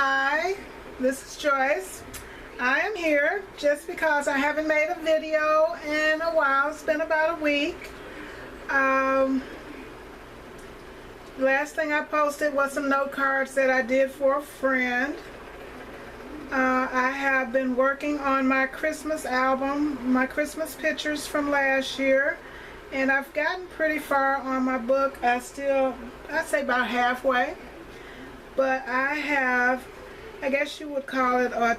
Hi, this is Joyce. I am here just because I haven't made a video in a while. It's been about a week. Last thing I posted was some note cards that I did for a friend. I have been working on my Christmas album, my Christmas pictures from last year, and I've gotten pretty far on my book. I'd say about halfway. But I have, I guess you would call it a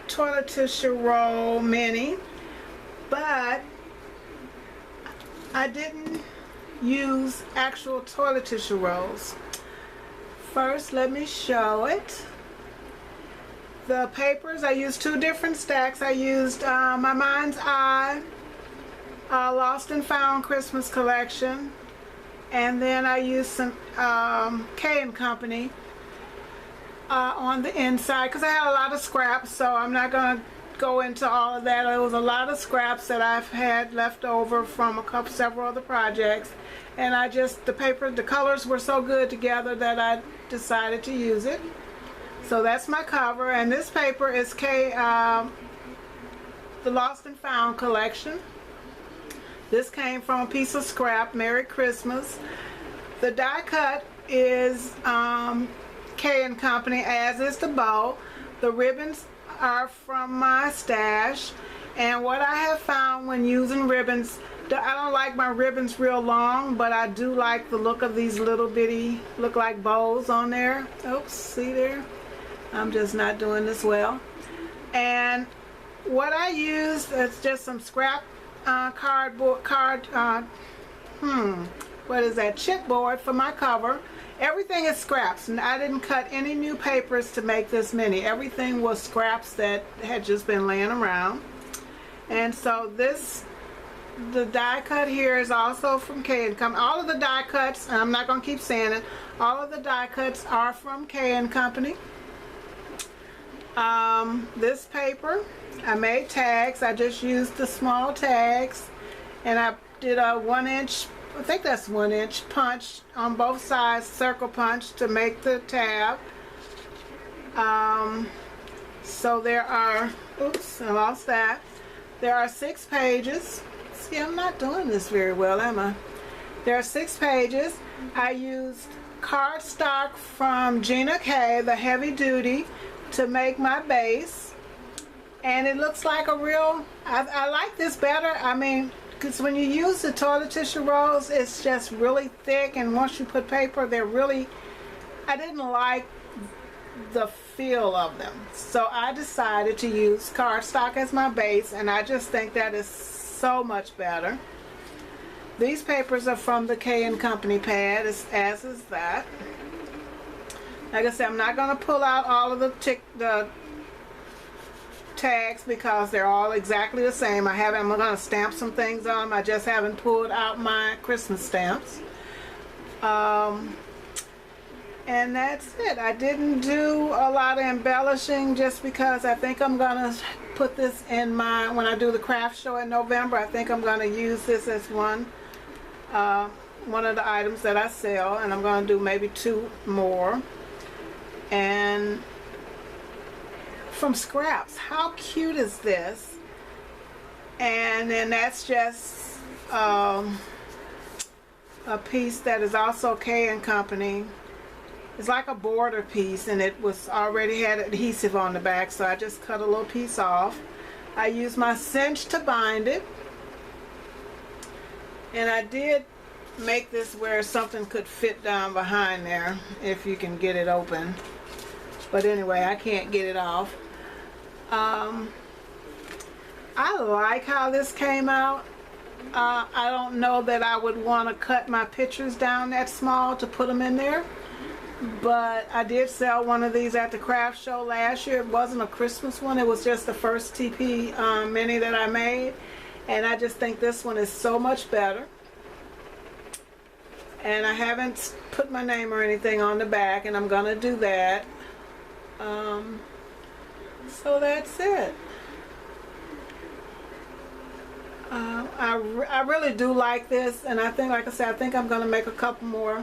toilet tissue roll mini, but I didn't use actual toilet tissue rolls. First, let me show it. The papers, I used two different stacks. I used my Mind's Eye Lost and Found Christmas collection, and then I used some K & Company on the inside because I had a lot of scraps, so I'm not going to go into all of that. There was a lot of scraps that I've had left over from several other projects, and the colors were so good together that I decided to use it. So that's my cover, and this paper is the Lost and Found collection. This came from a piece of scrap. Merry Christmas. The die cut is K & Company, as is the bow. The ribbons are from my stash, and what I have found when using ribbons, I don't like my ribbons real long, but I do like the look of these little bitty, look like bows on there. Oops, see there? I'm just not doing this well. And what I used is just some scrap chipboard for my cover. Everything is scraps, and I didn't cut any new papers to make this mini. Everything was scraps that had just been laying around. And so the die cut here is also from K & Company. All of the die cuts, and I'm not going to keep saying it, all of the die cuts are from K & Company. This paper, I made tags. I just used the small tags, and I did a 1-inch, I think that's 1-inch punch on both sides, circle punch to make the tab. So there are, oops, I lost that. There are 6 pages. See, I'm not doing this very well, am I? There are 6 pages. I used cardstock from Gina K, the heavy duty, to make my base. And it looks like a real, I like this better. I mean, because when you use the toilet tissue rolls, it's just really thick, and once you put paper, they're really, I didn't like the feel of them. So I decided to use cardstock as my base, and I just think that is so much better. These papers are from the K & Company pad, as is that. Like I said, I'm not going to pull out all of the tags because they're all exactly the same. I'm going to stamp some things on them. I just haven't pulled out my Christmas stamps. And that's it. I didn't do a lot of embellishing just because I think I'm going to put this in when I do the craft show in November. I think I'm going to use this as one of the items that I sell, and I'm going to do maybe 2 more. And from scraps, how cute is this? And then that's just a piece that is also K & Company. It's like a border piece, and it was already had adhesive on the back, so I just cut a little piece off. I used my cinch to bind it, and I did make this where something could fit down behind there if you can get it open. But anyway, I can't get it off. I like how this came out. I don't know that I would want to cut my pictures down that small to put them in there, but I did sell one of these at the craft show last year. It wasn't a Christmas one, it was just the first TP mini that I made, and I just think this one is so much better. And I haven't put my name or anything on the back, and I'm gonna do that. So that's it. I really do like this, and I think, like I said, I think I'm going to make a couple more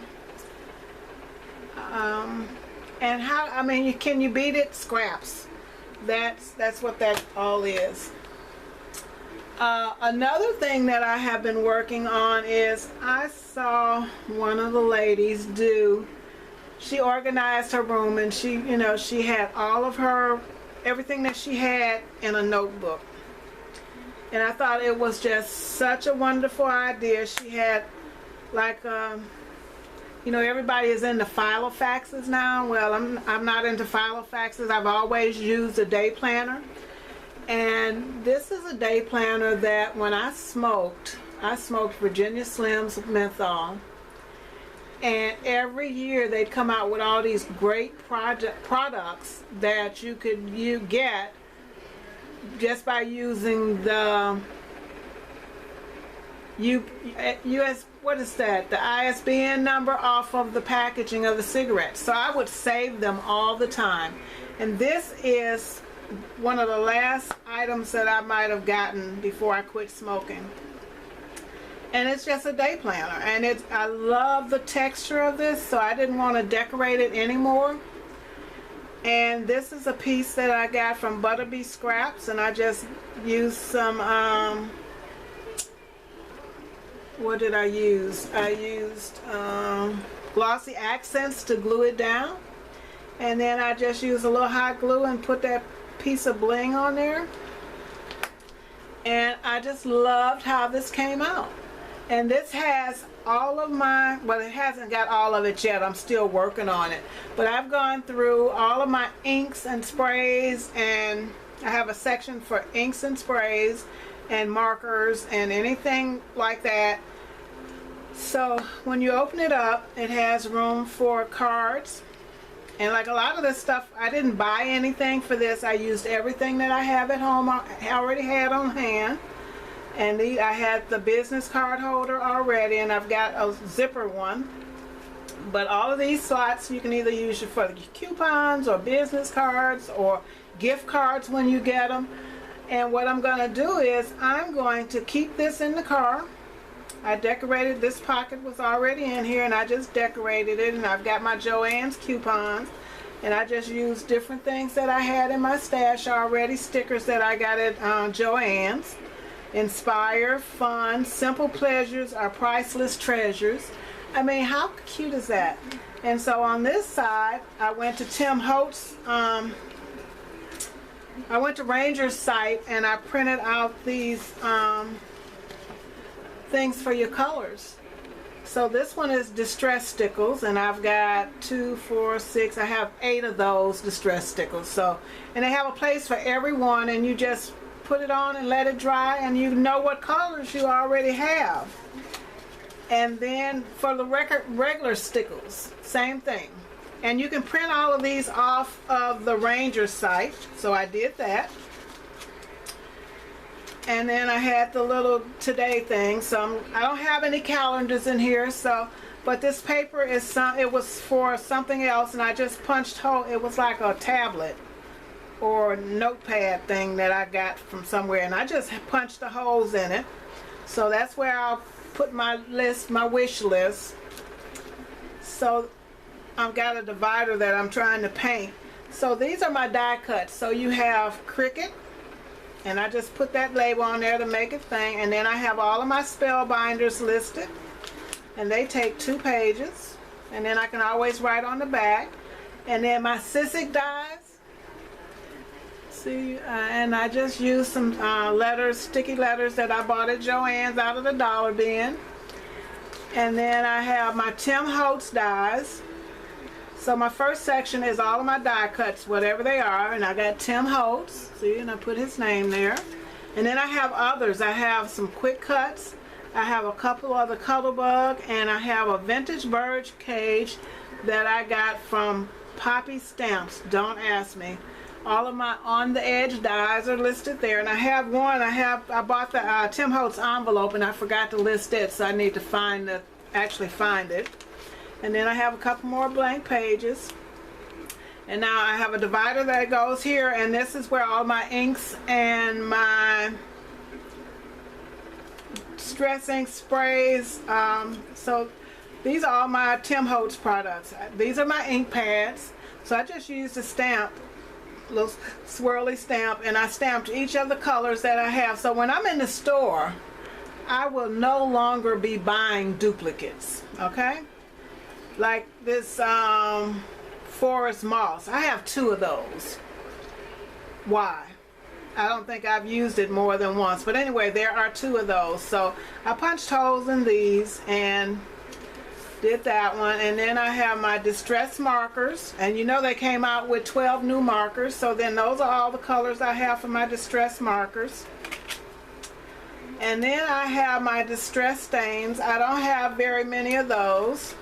And how, I mean, can you beat it? Scraps. That's what that all is. Another thing that I have been working on is I saw one of the ladies do, she organized her room, and she, you know, she had all of her, everything that she had in a notebook. And I thought it was just such a wonderful idea. She had like, you know, everybody is into filofaxes now. Well, I'm not into filofaxes. I've always used a day planner. And this is a day planner that when I smoked Virginia Slims menthol. And every year they'd come out with all these great products that you get just by using the US, what is that? The ISBN number off of the packaging of the cigarettes. So I would save them all the time. And this is one of the last items that I might have gotten before I quit smoking. And it's just a day planner. And I love the texture of this, so I didn't want to decorate it anymore. And this is a piece that I got from Butterbee Scraps, and I just used some, what did I use? I used glossy accents to glue it down. And then I just used a little hot glue and put that piece of bling on there. And I just loved how this came out. And this has all of my, well, it hasn't got all of it yet. I'm still working on it. But I've gone through all of my inks and sprays, and I have a section for inks and sprays and markers and anything like that. So when you open it up, it has room for cards. And like a lot of this stuff, I didn't buy anything for this. I used everything that I have at home, I already had on hand. And I had the business card holder already, and I've got a zipper one. But all of these slots, you can either use it for coupons or business cards or gift cards when you get them. And what I'm going to do is I'm going to keep this in the car. I decorated, this pocket was already in here, and I just decorated it. And I've got my Joann's coupons. And I just used different things that I had in my stash already, stickers that I got at Joann's. Inspire, fun, simple pleasures are priceless treasures. I mean, how cute is that? And so on this side, I went to Tim Holtz, I went to Ranger's site, and I printed out these things for your colors. So this one is distress stickles, and I've got 2, 4, 6, I have 8 of those distress stickles. So, and they have a place for every one, and you just put it on and let it dry, and you know what colors you already have. And then for the regular stickles, same thing. And you can print all of these off of the Ranger site, so I did that. And then I had the little today thing, so I don't have any calendars in here, so, but this paper is it was for something else, and I just punched hole. It was like a tablet or notepad thing that I got from somewhere, and I just punched the holes in it. So that's where I'll put my list, my wish list. So I've got a divider that I'm trying to paint. So these are my die cuts. So you have Cricket, and I just put that label on there to make it thing, and then I have all of my spell binders listed, and they take 2 pages, and then I can always write on the back. And then my Sissic dies. See, and I just used some letters, sticky letters that I bought at Joann's out of the dollar bin. And then I have my Tim Holtz dies. So my first section is all of my die cuts, whatever they are, and I got Tim Holtz, see, and I put his name there. And then I have others. I have some quick cuts. I have a couple of the Cuttlebug, and I have a vintage bird cage that I got from Poppy Stamps. Don't ask me. All of my on the edge dies are listed there, and I have one. I bought the Tim Holtz envelope, and I forgot to list it, so I need to actually find it. And then I have a couple more blank pages, and now I have a divider that goes here, and this is where all my inks and my stress ink sprays. So these are all my Tim Holtz products. These are my ink pads. So I just used a stamp, little swirly stamp, and I stamped each of the colors that I have. So when I'm in the store, I will no longer be buying duplicates, okay? Like this forest moss. I have 2 of those. Why? I don't think I've used it more than once. But anyway, there are 2 of those. So I punched holes in these and did that one. And then I have my distress markers. And you know they came out with 12 new markers. So then those are all the colors I have for my distress markers. And then I have my distress stains. I don't have very many of those,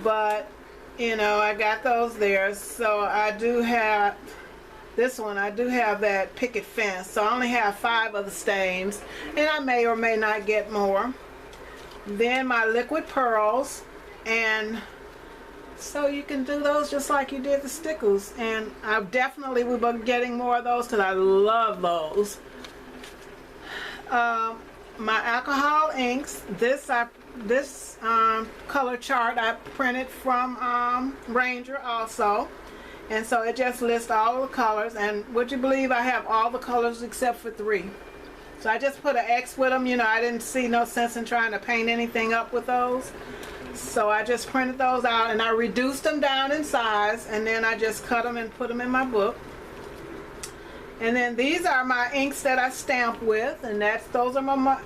but you know, I got those there. So I do have this one. I do have that picket fence. So I only have 5 of the stains, and I may or may not get more. Then my liquid pearls, and so you can do those just like you did the stickles. And I definitely will be getting more of those because I love those. My alcohol inks, this color chart I printed from Ranger also, and so it just lists all the colors. And would you believe I have all the colors except for 3? So I just put an X with them. You know, I didn't see no sense in trying to paint anything up with those, so I just printed those out and I reduced them down in size, and then I just cut them and put them in my book. And then these are my inks that I stamp with, and those are my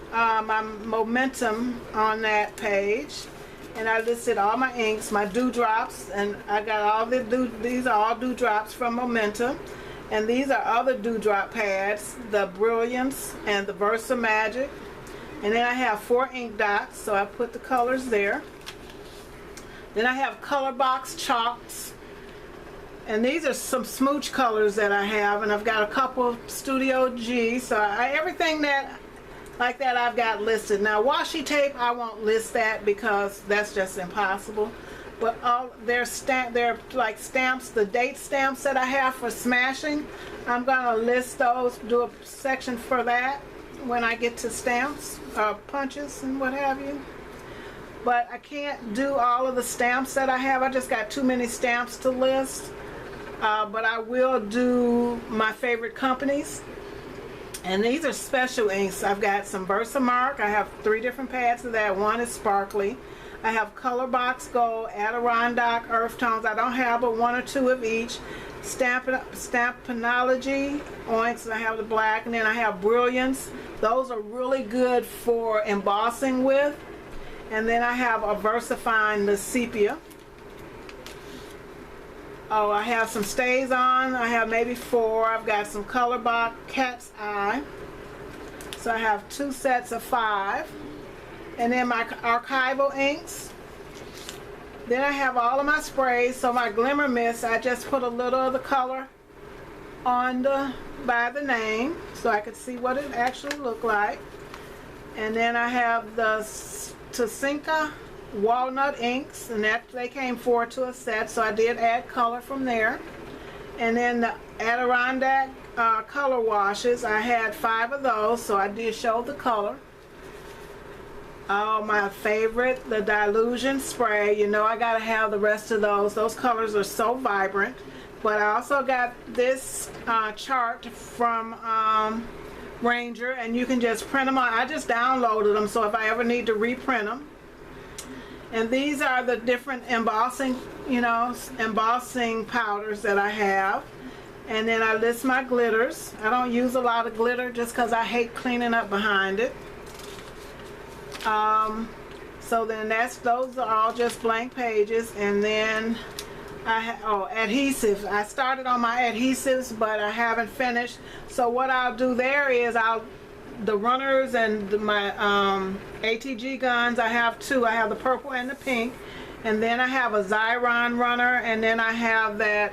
momentum on that page. And I listed all my inks, my dewdrops, and I got all these are all dewdrops from Momentum. And these are other dewdrop pads, the Brilliance and the Versa Magic. And then I have 4 ink dots, so I put the colors there. Then I have color box chalks. And these are some smooch colors that I have, and I've got a couple Studio G. So everything that like that I've got listed. Now washi tape, I won't list that because that's just impossible. But they're like stamps, the date stamps that I have for smashing. I'm gonna list those, do a section for that when I get to stamps, punches and what have you. But I can't do all of the stamps that I have. I just got too many stamps to list. But I will do my favorite companies. And these are special inks. I've got some Versamark. I have 3 different pads of that. One is sparkly. I have Color Box Gold, Adirondack Earth Tones. I don't have but 1 or 2 of each. Stampinology inks. I have the black. And then I have Brilliance. Those are really good for embossing with. And then I have a VersaFine, the sepia. Oh, I have some stays on. I have maybe 4. I've got some Color Box Cat's Eye. So I have 2 sets of 5. And then my archival inks. Then I have all of my sprays. So my Glimmer Mist, I just put a little of the color on by the name so I could see what it actually looked like. And then I have the Tusinka Walnut inks, and that they came 4 to a set, so I did add color from there. And then the Adirondack color washes, I had 5 of those, so I did show the color. Oh, my favorite, the Dilution spray. You know I gotta have the rest of those. Those colors are so vibrant. But I also got this chart from Ranger, and you can just print them on. I just downloaded them, so if I ever need to reprint them. And these are the different embossing, embossing powders that I have. And then I list my glitters. I don't use a lot of glitter just because I hate cleaning up behind it. So then those are all just blank pages. And then adhesives. I started on my adhesives, but I haven't finished. So what I'll do there is the runners and my ATG guns, I have 2. I have the purple and the pink, and then I have a Xyron runner, and then I have that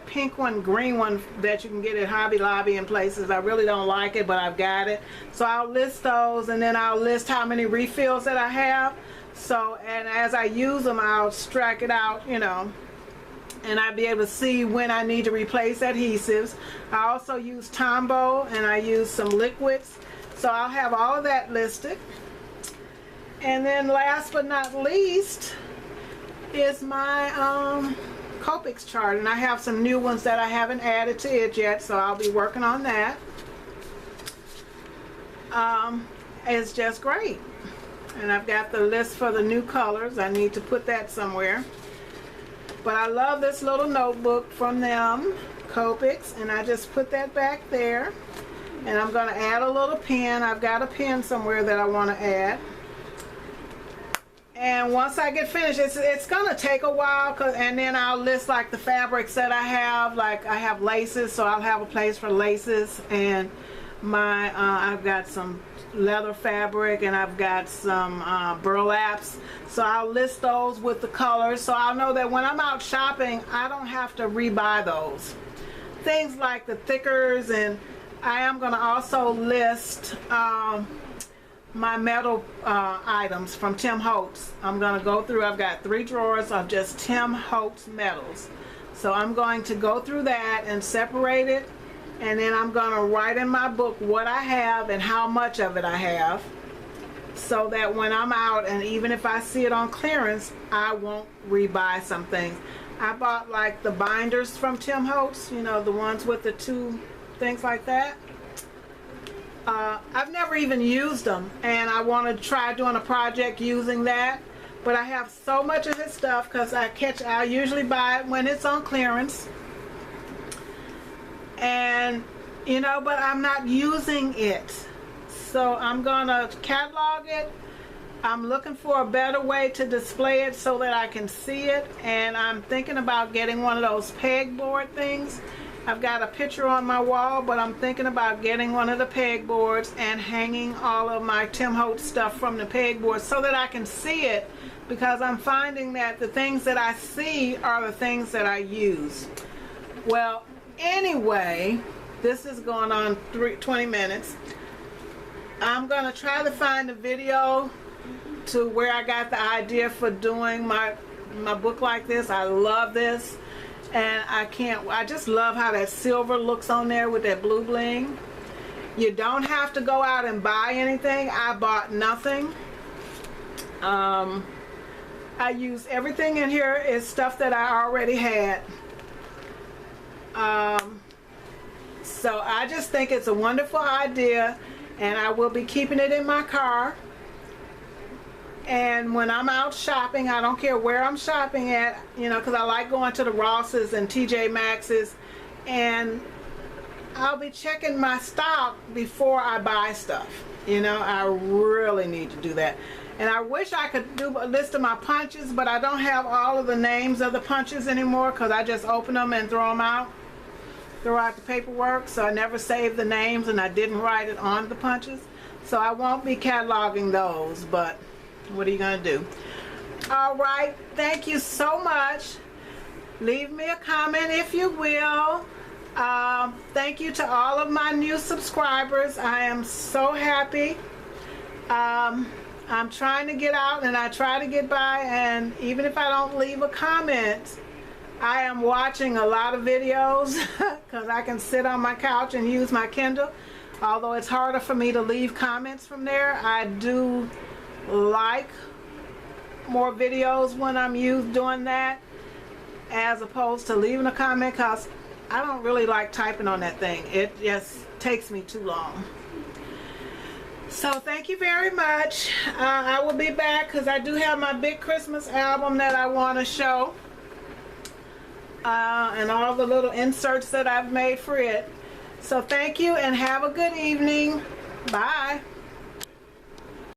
pink one, green one that you can get at Hobby Lobby and places. I really don't like it, but I've got it. So I'll list those, and then I'll list how many refills that I have. So, and as I use them, I'll strike it out, and I'll be able to see when I need to replace adhesives. I also use Tombow, and I use some liquids. So I'll have all of that listed. And then last but not least is my Copics chart, and I have some new ones that I haven't added to it yet, so I'll be working on that. It's just great. And I've got the list for the new colors. I need to put that somewhere. But I love this little notebook from them, Copics, and I just put that back there. And I'm going to add a little pen. I've got a pen somewhere that I want to add. And once I get finished, it's going to take a while, and then I'll list like the fabrics that I have. Like I have laces, so I'll have a place for laces, and my I've got some leather fabric, and I've got some burlaps, so I'll list those with the colors, so I'll know that when I'm out shopping I don't have to rebuy those things like the thickers. And I am going to also list my metal items from Tim Holtz. I'm going to go through, I've got 3 drawers of just Tim Holtz metals, so I'm going to go through that and separate it. And then I'm going to write in my book what I have and how much of it I have, so that when I'm out, and even if I see it on clearance, I won't rebuy some things. I bought like the binders from Tim Holtz, you know, the ones with the 2 things like that. I've never even used them, and I want to try doing a project using that. But I have so much of his stuff because I usually buy it when it's on clearance. And you know, but I'm not using it, so I'm gonna catalog it. I'm looking for a better way to display it so that I can see it, and I'm thinking about getting one of those pegboard things. I've got a picture on my wall, but I'm thinking about getting one of the pegboards and hanging all of my Tim Holtz stuff from the pegboard so that I can see it, because I'm finding that the things that I see are the things that I use. Well, anyway, this is going on 20 minutes. I'm going to try to find a video to where I got the idea for doing my book like this. I love this, and I just love how that silver looks on there with that blue bling. You don't have to go out and buy anything. I bought nothing. I use everything in here is stuff that I already had. So I just think it's a wonderful idea, and I will be keeping it in my car. And when I'm out shopping, I don't care where I'm shopping at, you know, because I like going to the Rosses and TJ Maxx's, and I'll be checking my stock before I buy stuff. You know, I really need to do that. And I wish I could do a list of my punches, but I don't have all of the names of the punches anymore, because I just open them and throw them out. Throw out the paperwork, so I never saved the names, and I didn't write it on the punches, so I won't be cataloging those. But what are you gonna do? All right, thank you so much. Leave me a comment if you will. Thank you to all of my new subscribers. I am so happy. I'm trying to get out, and I try to get by, and even if I don't leave a comment, I am watching a lot of videos because I can sit on my couch and use my Kindle. Although it's harder for me to leave comments from there, I do like more videos when I'm doing that, as opposed to leaving a comment, because I don't really like typing on that thing. It just takes me too long. So thank you very much. I will be back because I do have my big Christmas album that I want to show. And all the little inserts that I've made for it. So thank you, and have a good evening.